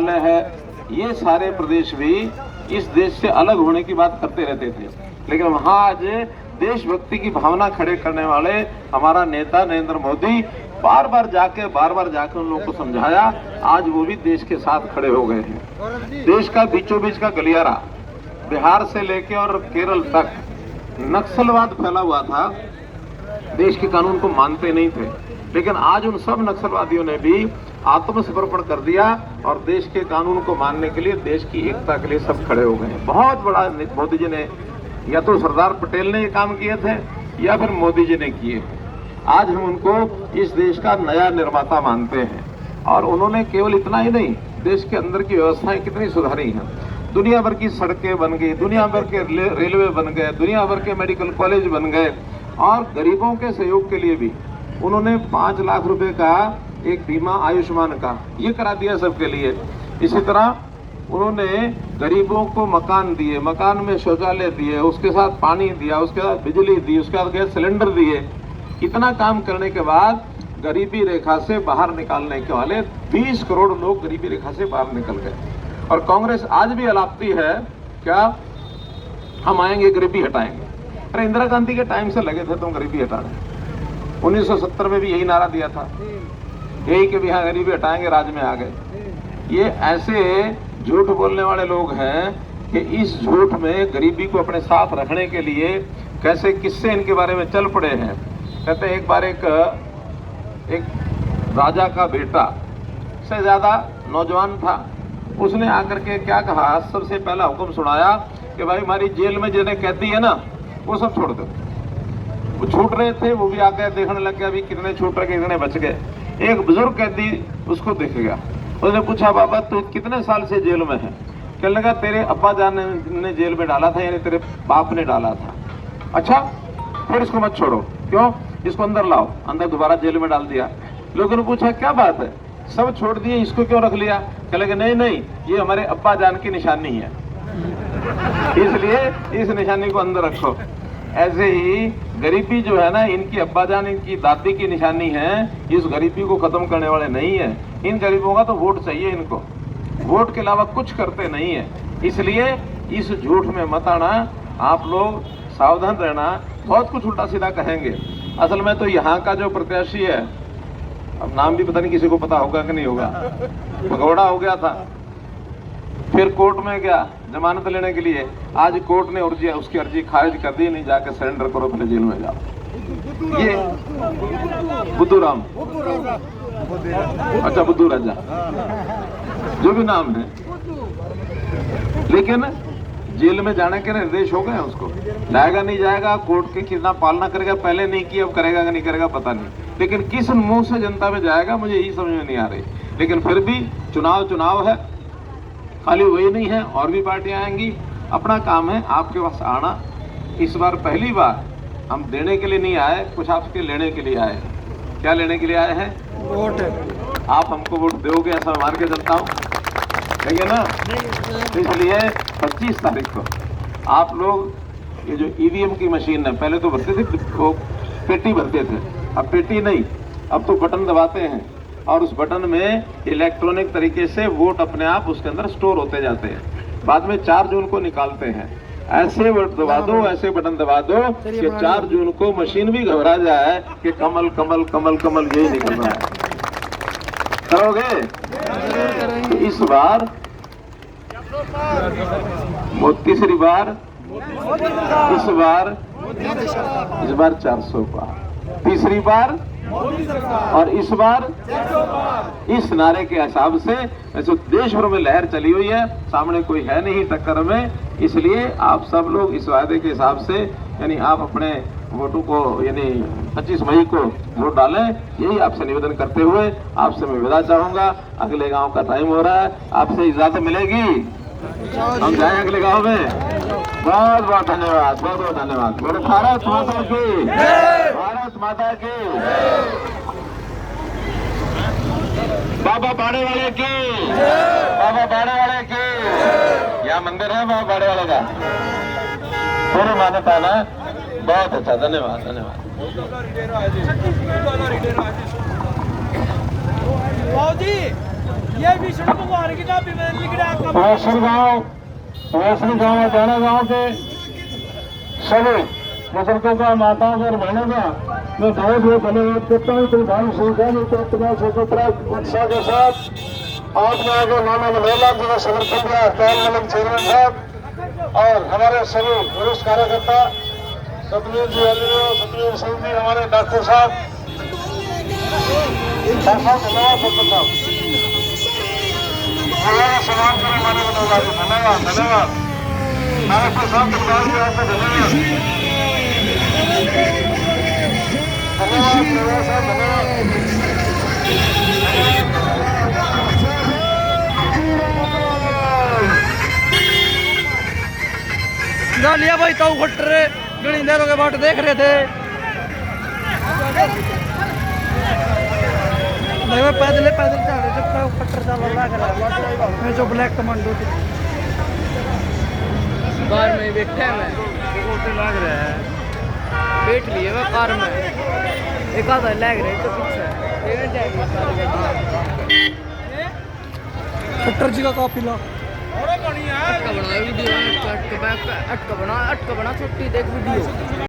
मेघालय है, ये सारे प्रदेश भी इस देश से अलग होने की बात करते रहते थे। लेकिन वहां आज देशभक्ति की भावना खड़े करने वाले हमारा नेता नरेंद्र मोदी बार बार जाके उन लोगों को समझाया, आज वो भी देश के साथ खड़े हो गए हैं। देश का बीचों बीच का गलियारा, बिहार से लेके और केरल तक नक्सलवाद फैला हुआ था, देश के कानून को मानते नहीं थे। लेकिन आज उन सब नक्सलवादियों ने भी आत्मसमर्पण कर दिया और देश के कानून को मानने के लिए, देश की एकता के लिए सब खड़े हो गए। बहुत बड़ा मोदी जी ने, या तो सरदार पटेल ने ये काम किए थे या फिर मोदी जी ने किए। आज हम उनको इस देश का नया निर्माता मानते हैं। और उन्होंने केवल इतना ही नहीं, देश के अंदर की व्यवस्थाएं कितनी सुधारी हैं। दुनिया भर की सड़कें बन गई, दुनिया भर के रेलवे बन गए, दुनिया भर के मेडिकल कॉलेज बन गए। और गरीबों के सहयोग के लिए भी उन्होंने 5 लाख रुपए का एक बीमा आयुष्मान का ये करा दिया सबके लिए। इसी तरह उन्होंने गरीबों को मकान दिए, मकान में शौचालय दिए, उसके साथ पानी दिया, उसके साथ बिजली दी, उसके बाद गैस सिलेंडर दिए। इतना काम करने के बाद गरीबी रेखा से बाहर निकालने के वाले 20 करोड़ लोग गरीबी रेखा से बाहर निकल गए। और कांग्रेस आज भी अलापती है, क्या हम आएंगे गरीबी हटाएंगे। अरे इंदिरा गांधी के टाइम से लगे थे तुम गरीबी हटाने। 1970 में भी यही नारा दिया था, यही कि भी हाँ गरीबी हटाएंगे, राज में आ गए। ये ऐसे झूठ बोलने वाले लोग हैं कि इस झूठ में गरीबी को अपने साथ रखने के लिए कैसे किस्से इनके बारे में चल पड़े हैं। कहते हैं एक बार एक राजा का बेटा से ज्यादा नौजवान था, उसने आकर के क्या कहा, सबसे पहला हुक्म सुनाया कि भाई हमारी जेल में जिन्हें कैदी है ना वो सब छोड़ दो। वो छूट रहे थे, वो भी आकर देखने लग गया अभी कितने छूट रहे, कितने बच गए। एक बुजुर्ग कैदी उसको देख गया, उसने पूछा बाबा तू कितने साल से जेल में है? कहने लगा तेरे अब्बा जान ने जेल में डाला था, यानी तेरे बाप ने डाला था। अच्छा फिर इसको मत छोड़ो, क्यों? इसको अंदर लाओ। अंदर दोबारा जेल में डाल दिया। लोगों ने पूछा क्या बात है, सब छोड़ दिए, इसको क्यों रख लिया? कहने लगे नहीं ये हमारे अब्बा जान की निशानी है, इसलिए इस निशानी को अंदर रखो। ऐसे ही गरीबी जो है ना, इनकी अब्बा जान, इनकी दादी की निशानी है। इस गरीबी को खत्म करने वाले नहीं है। इन गरीबों का तो वोट चाहिए, इनको वोट के अलावा कुछ करते नहीं है। इसलिए इस झूठ में मत आना, आप लोग सावधान रहना। बहुत कुछ उल्टा सीधा कहेंगे। असल में तो यहाँ का जो प्रत्याशी है, अब नाम भी पता नहीं किसी को पता होगा कि नहीं होगा, भगौड़ा हो गया था, फिर कोर्ट में गया जमानत लेने के लिए। आज कोर्ट ने उसकी अर्जी खारिज कर दी, नहीं जाके सरेंडर करो, पहले जेल में जाओ। ये बुद्धू राम, अच्छा बुद्धू राजा, जो भी नाम है, लेकिन जेल में जाने के निर्देश हो गए उसको। जाएगा नहीं जाएगा, कोर्ट की कितना पालना करेगा, पहले नहीं किया अब करेगा कि नहीं करेगा पता नहीं। लेकिन किस मुंह से जनता में जाएगा मुझे यही समझ में नहीं आ रही। लेकिन फिर भी चुनाव है, खाली वही नहीं है, और भी पार्टियां आएंगी। अपना काम है आपके पास आना। इस बार पहली बार हम देने के लिए नहीं आए, कुछ आपके लेने के लिए आए। क्या लेने के लिए आए हैं? वोट। आप हमको वोट दोगे ऐसा मान के चलता हूँ, ठीक है ना? इसलिए 25 तारीख को आप लोग ये जो ईवीएम की मशीन है, पहले तो भरते थे वो पेटी भरते थे, अब पेटी नहीं, अब तो बटन दबाते हैं और उस बटन में इलेक्ट्रॉनिक तरीके से वोट अपने आप उसके अंदर स्टोर होते जाते हैं। बाद में 4 जून को निकालते हैं। ऐसे वोट दबा दो, ऐसे बटन दबा दो कि 4 जून को मशीन भी घबरा जाए कि कमल कमल कमल कमल यही निकल रहा है। करोगे? तो इस बार तीसरी बार, इस बार 400 पार, तीसरी बार और इस बार इस नारे के हिसाब से ऐसे देश भर में लहर चली हुई है, सामने कोई है नहीं टक्कर में। इसलिए आप सब लोग इस वायदे के हिसाब से, यानी आप अपने वोटों को, यानी 25 मई को वोट डालें, यही आपसे निवेदन करते हुए आपसे मैं विदा चाहूंगा। अगले गांव का टाइम हो रहा है, आपसे इजाजत मिलेगी, हम जाएं अगले गांव में। बहुत बहुत धन्यवाद, बहुत बहुत धन्यवाद। बोलो भारत माता की, भारत माता की, बाबा बाड़े वाले की, बाबा बाड़े वाले की। यहाँ मंदिर है बाबा बाड़े वाले का, पूरी मान्यता ना। बहुत अच्छा, धन्यवाद धन्यवाद। जी ये विष्णु भगवान की ना बिगड़ा वैसरी गाँव दाना गाँव के सभी बुजुर्गों का, माताओं और बहनों का मैं बहुत बहुत धन्यवाद करता हूँ। तो भाई सुल्तान उत्साह के साथ आपने आगे माना मनोहरलाल जी का समर्थन दिया, हड़ताल मलिक चेयरमैन साहब और हमारे सभी वरिष्ठ कार्यकर्ता सतवीर जी, सतवीर सिंह जी, हमारे डॉक्टर साहब, धन्यवाद डॉक्टर साहब, समाज के हमारे मनोहरलाल जी, धन्यवाद धन्यवाद डॉक्टर साहब, आपका धन्यवाद धन्यवाद साहब, धन्यवाद। लिया भाई ताऊ खट रहे घनी देरों के बाट देख रहे थे। मैं पैदल चल रहे जब ताऊ खट्टर चल रहा मैं जो ब्लैक कमांडो थी कार में बैठा है, मैं लग रहा है बैठ लिए मैं कार में एक आधा लग रहा है तो पीछे खट्टर जी का काफिला अटका बना वीडियो, अटका बना छुट्टी देख वीडियो।